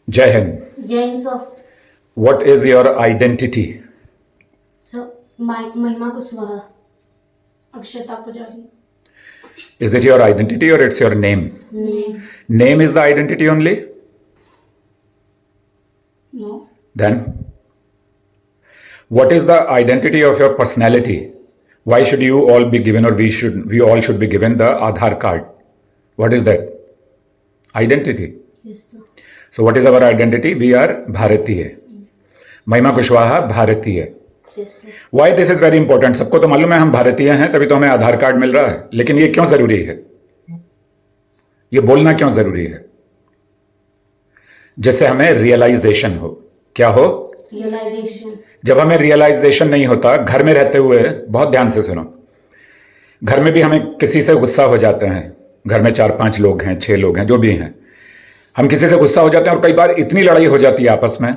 जय हिंद। जय Hind sir. What is your identity? Sir महिमा कुशवाहा। अक्षता पुजारी। Is it your identity or it's your name? Name. Name is the identity only? No. Then? What is the identity of your personality? Why should you all be given, or we all should be given the Aadhaar card? What is that? Identity. Yes sir. So what is our identity? We are Bharatiya. महिमा कुशवाहा भारतीय। Yes sir. Why this is very important? सबको तो मालूम है हम भारतीय हैं, तभी तो हमें आधार कार्ड मिल रहा है, लेकिन ये क्यों जरूरी है? ये बोलना क्यों जरूरी है? जिससे हमें रियलाइजेशन हो। क्या हो? Realization. जब हमें रियलाइजेशन नहीं होता, घर में रहते हुए, बहुत ध्यान से सुनो, घर में भी हमें किसी से गुस्सा हो जाते हैं, घर में 4-5 लोग हैं, 6 लोग हैं, जो भी हैं, हम किसी से गुस्सा हो जाते हैं और कई बार इतनी लड़ाई हो जाती है आपस में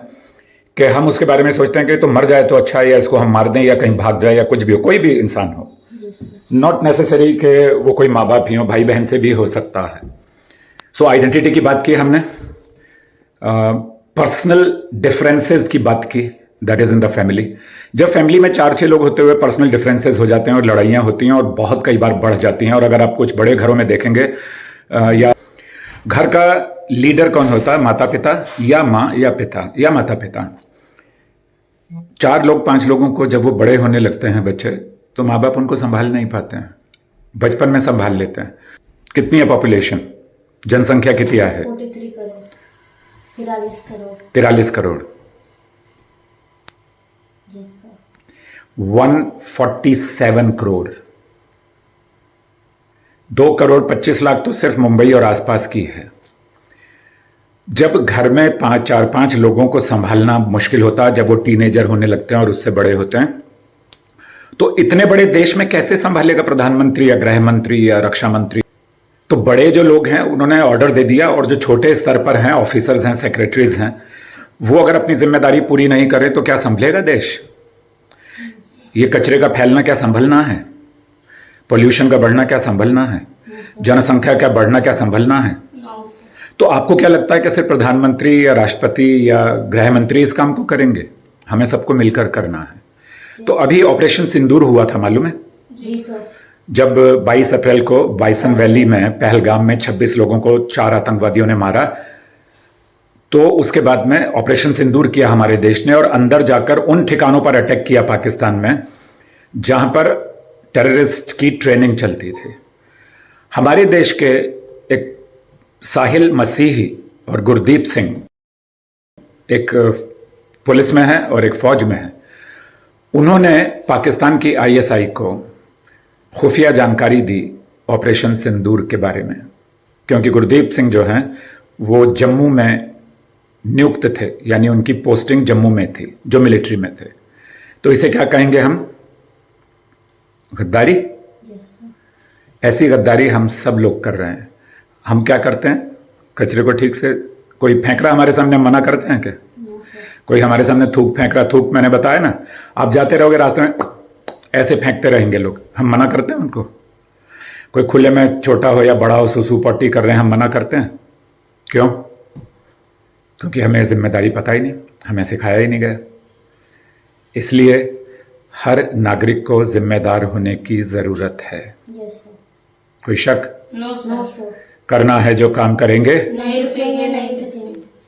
कि हम उसके बारे में सोचते हैं कि तो मर जाए तो अच्छा है, या इसको हम मार दें, या कहीं भाग जाए, या कुछ भी हो, कोई भी इंसान हो, नॉट नेसेसरी कि वो कोई माँ बाप ही हो, भाई बहन से भी हो सकता है। सो आइडेंटिटी की बात की हमने, पर्सनल डिफरेंसेस की बात की, that is in the family. जब फैमिली में 4-6 लोग होते हुए पर्सनल डिफरेंसेस हो जाते हैं और लड़ाइयाँ होती हैं और बहुत कई बार बढ़ जाती हैं, और अगर आप कुछ बड़े घरों में देखेंगे, या घर का लीडर कौन होता है? माता पिता, या माँ या पिता, या माता पिता। 4 लोग 5 लोगों को जब वो बड़े होने लगते हैं बच्चे, तो माँ बाप उनको संभाल नहीं पाते हैं, बचपन में संभाल लेते हैं। कितनी है पॉपुलेशन? जनसंख्या कितनी है? 43 करोड़। 43 करोड़। 43 करोड़। Yes sir. 147 करोड़। 2 करोड़ 25 लाख तो सिर्फ मुंबई और आसपास की है। जब घर में 4-5 लोगों को संभालना मुश्किल होता है, जब वो टीनेजर होने लगते हैं और उससे बड़े होते हैं, तो इतने बड़े देश में कैसे संभालेगा प्रधानमंत्री या गृह मंत्री या रक्षा मंत्री? तो बड़े जो लोग हैं उन्होंने ऑर्डर दे दिया, और जो छोटे स्तर पर हैं, ऑफिसर्स हैं, सेक्रेटरीज हैं, वो अगर अपनी जिम्मेदारी पूरी नहीं करें तो क्या संभलेगा देश? ये कचरे का फैलना क्या संभलना है? पोल्यूशन का बढ़ना क्या संभलना है? जनसंख्या का बढ़ना क्या संभलना है? तो आपको क्या लगता है कि सिर्फ प्रधानमंत्री या राष्ट्रपति या गृह मंत्री इस काम को करेंगे? हमें सबको मिलकर करना है। तो अभी ऑपरेशन सिंदूर हुआ था, मालूम है? जी सर। जब 22 अप्रैल को बाइसन वैली में, पहलगाम में 26 लोगों को 4 आतंकवादियों ने मारा, तो उसके बाद में ऑपरेशन सिंदूर किया हमारे देश ने, और अंदर जाकर उन ठिकानों पर अटैक किया पाकिस्तान में जहां पर टेररिस्ट की ट्रेनिंग चलती थी। हमारे देश के एक साहिल मसीही और गुरदीप सिंह, एक पुलिस में है और एक फौज में है, उन्होंने पाकिस्तान की आईएसआई को खुफिया जानकारी दी ऑपरेशन सिंदूर के बारे में, क्योंकि गुरदीप सिंह जो हैं वो जम्मू में नियुक्त थे, यानी उनकी पोस्टिंग जम्मू में थी, जो मिलिट्री में थे। तो इसे क्या कहेंगे हम? गद्दारी। Yes sir. ऐसी गद्दारी हम सब लोग कर रहे हैं। हम क्या करते हैं? कचरे को ठीक से, कोई फेंक रहा हमारे सामने, मना करते हैं क्या? No sir. कोई हमारे सामने थूक फेंक रहा, थूक मैंने बताया ना, आप जाते रहोगे रास्ते में ऐसे फेंकते रहेंगे लोग, हम मना करते हैं उनको? कोई खुले में छोटा हो या बड़ा हो, सुसु पट्टी कर रहे हैं, हम मना करते हैं? क्यों? क्योंकि हमें जिम्मेदारी पता ही नहीं, हमें सिखाया ही नहीं गया। इसलिए हर नागरिक को जिम्मेदार होने की जरूरत है। Yes sir. कोई शक? No sir. करना है जो काम करेंगे, नहीं रुकेंगे, नहीं